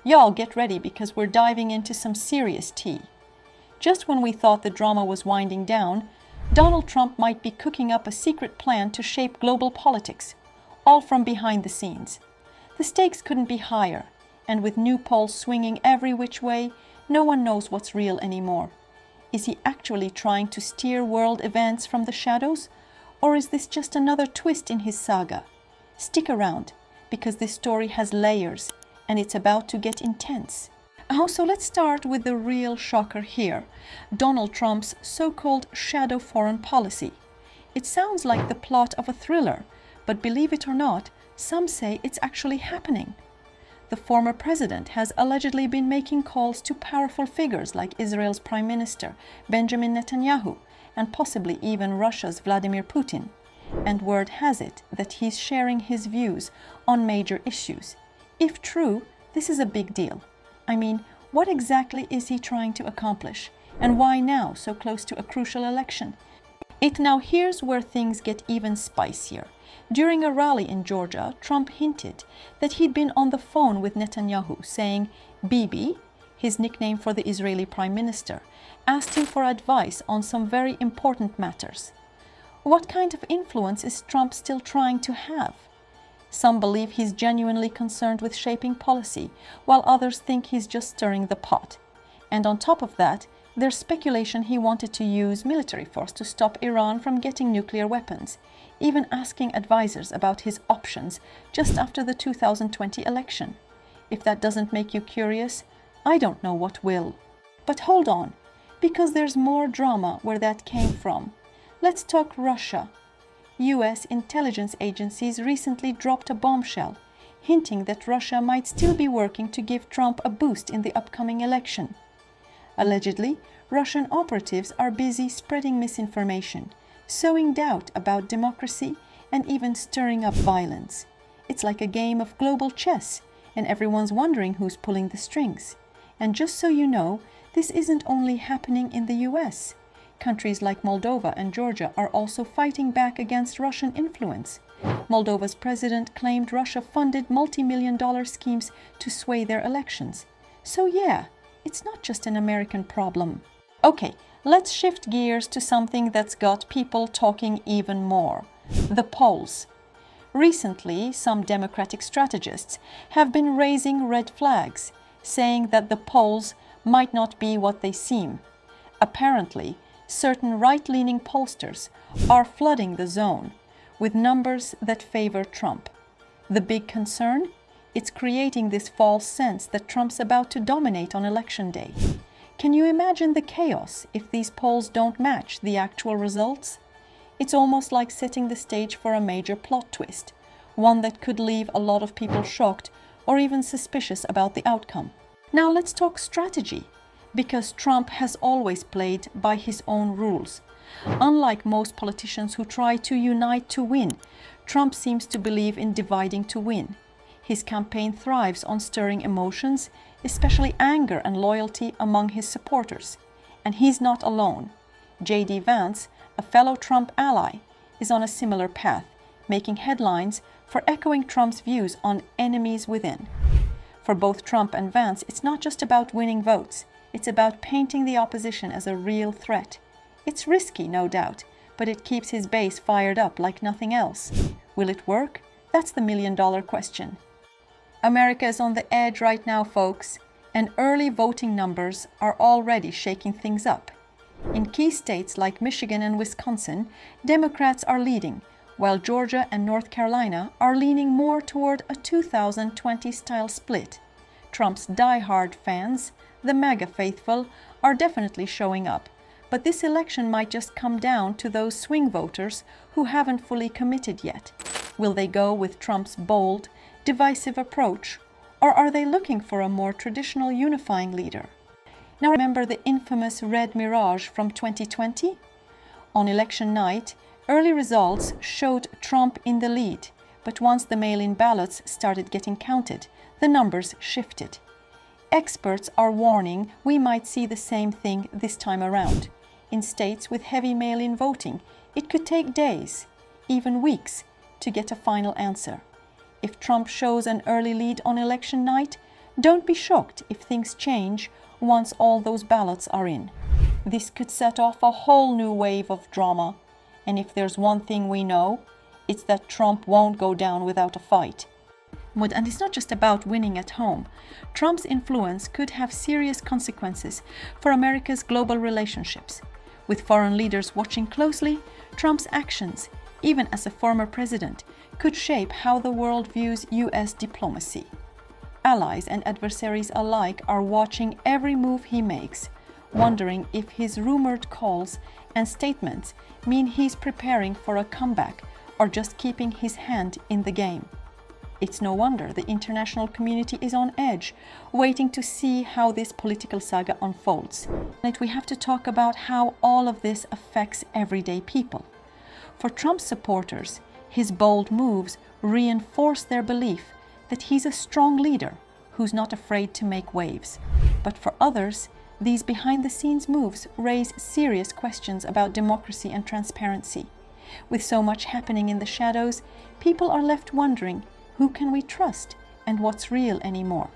Y'all get ready because we're diving into some serious tea. Just when we thought the drama was winding down, Donald Trump might be cooking up a secret plan to shape global politics, all from behind the scenes. The stakes couldn't be higher, and with new polls swinging every which way, no one knows what's real anymore. Is he actually trying to steer world events from the shadows? Or is this just another twist in his saga? Stick around, because this story has layers, and it's about to get intense. So let's start with the real shocker here, Donald Trump's so-called shadow foreign policy. It sounds like the plot of a thriller, but believe it or not, some say it's actually happening. The former president has allegedly been making calls to powerful figures like Israel's Prime Minister, Benjamin Netanyahu, and possibly even Russia's Vladimir Putin. And word has it that he's sharing his views on major issues. If true, this is a big deal. I mean, what exactly is he trying to accomplish? And why now, so close to a crucial election? Now here's where things get even spicier. During a rally in Georgia, Trump hinted that he'd been on the phone with Netanyahu, saying Bibi, his nickname for the Israeli Prime Minister, asked him for advice on some very important matters. What kind of influence is Trump still trying to have? Some believe he's genuinely concerned with shaping policy, while others think he's just stirring the pot. And on top of that, there's speculation he wanted to use military force to stop Iran from getting nuclear weapons, even asking advisors about his options just after the 2020 election. If that doesn't make you curious, I don't know what will. But hold on, because there's more drama where that came from. Let's talk Russia. US intelligence agencies recently dropped a bombshell, hinting that Russia might still be working to give Trump a boost in the upcoming election. Allegedly, Russian operatives are busy spreading misinformation, sowing doubt about democracy, and even stirring up violence. It's like a game of global chess, and everyone's wondering who's pulling the strings. And just so you know, this isn't only happening in the US. Countries like Moldova and Georgia are also fighting back against Russian influence. Moldova's president claimed Russia funded multi-million-dollar schemes to sway their elections. So yeah, it's not just an American problem. Okay, let's shift gears to something that's got people talking even more. The polls. Recently, some Democratic strategists have been raising red flags, saying that the polls might not be what they seem. Apparently, certain right-leaning pollsters are flooding the zone with numbers that favor Trump. The big concern? It's creating this false sense that Trump's about to dominate on election day. Can you imagine the chaos if these polls don't match the actual results? It's almost like setting the stage for a major plot twist, one that could leave a lot of people shocked or even suspicious about the outcome. Now let's talk strategy, because Trump has always played by his own rules. Unlike most politicians who try to unite to win, Trump seems to believe in dividing to win. His campaign thrives on stirring emotions, especially anger and loyalty among his supporters. And he's not alone. J.D. Vance, a fellow Trump ally, is on a similar path, making headlines for echoing Trump's views on enemies within. For both Trump and Vance, it's not just about winning votes. It's about painting the opposition as a real threat. It's risky, no doubt, but it keeps his base fired up like nothing else. Will it work? That's the million-dollar question. America is on the edge right now, folks, and early voting numbers are already shaking things up. In key states like Michigan and Wisconsin, Democrats are leading, while Georgia and North Carolina are leaning more toward a 2020-style split. Trump's die-hard fans, the MAGA faithful, are definitely showing up, but this election might just come down to those swing voters who haven't fully committed yet. Will they go with Trump's bold, divisive approach, or are they looking for a more traditional unifying leader? Now remember the infamous red mirage from 2020? On election night, early results showed Trump in the lead, but once the mail-in ballots started getting counted, the numbers shifted. Experts are warning we might see the same thing this time around. In states with heavy mail-in voting, it could take days, even weeks, to get a final answer. If Trump shows an early lead on election night, Don't be shocked if things change once all those ballots are in. This could set off a whole new wave of drama. And if there's one thing we know, it's that Trump won't go down without a fight. And it's not just about winning at home. Trump's influence could have serious consequences for America's global relationships. With foreign leaders watching closely, Trump's actions, even as a former president, could shape how the world views US diplomacy. Allies and adversaries alike are watching every move he makes, wondering if his rumored calls and statements mean he's preparing for a comeback or just keeping his hand in the game. It's no wonder the international community is on edge, waiting to see how this political saga unfolds. And we have to talk about how all of this affects everyday people. For Trump's supporters, his bold moves reinforce their belief that he's a strong leader who's not afraid to make waves. But for others, these behind-the-scenes moves raise serious questions about democracy and transparency. With so much happening in the shadows, people are left wondering, who can we trust and what's real anymore?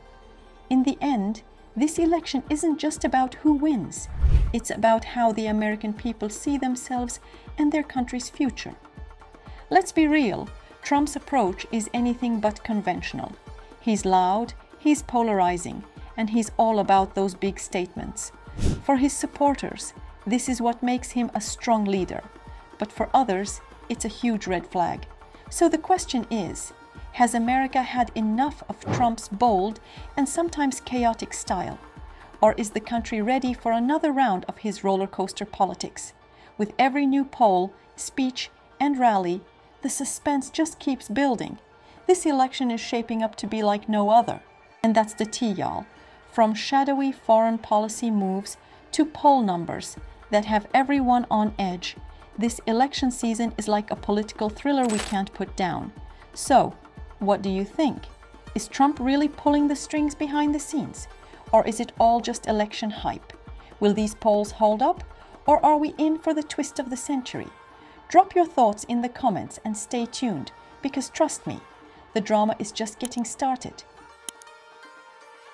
In the end, this election isn't just about who wins. It's about how the American people see themselves and their country's future. Let's be real, Trump's approach is anything but conventional. He's loud, he's polarizing, and he's all about those big statements. For his supporters, this is what makes him a strong leader. But for others, it's a huge red flag. So the question is, has America had enough of Trump's bold and sometimes chaotic style? Or is the country ready for another round of his roller coaster politics? With every new poll, speech, and rally, the suspense just keeps building. This election is shaping up to be like no other. And that's the tea, y'all. From shadowy foreign policy moves to poll numbers that have everyone on edge, this election season is like a political thriller we can't put down. So, what do you think? Is Trump really pulling the strings behind the scenes? Or is it all just election hype? Will these polls hold up? Or are we in for the twist of the century? Drop your thoughts in the comments and stay tuned, because trust me, the drama is just getting started.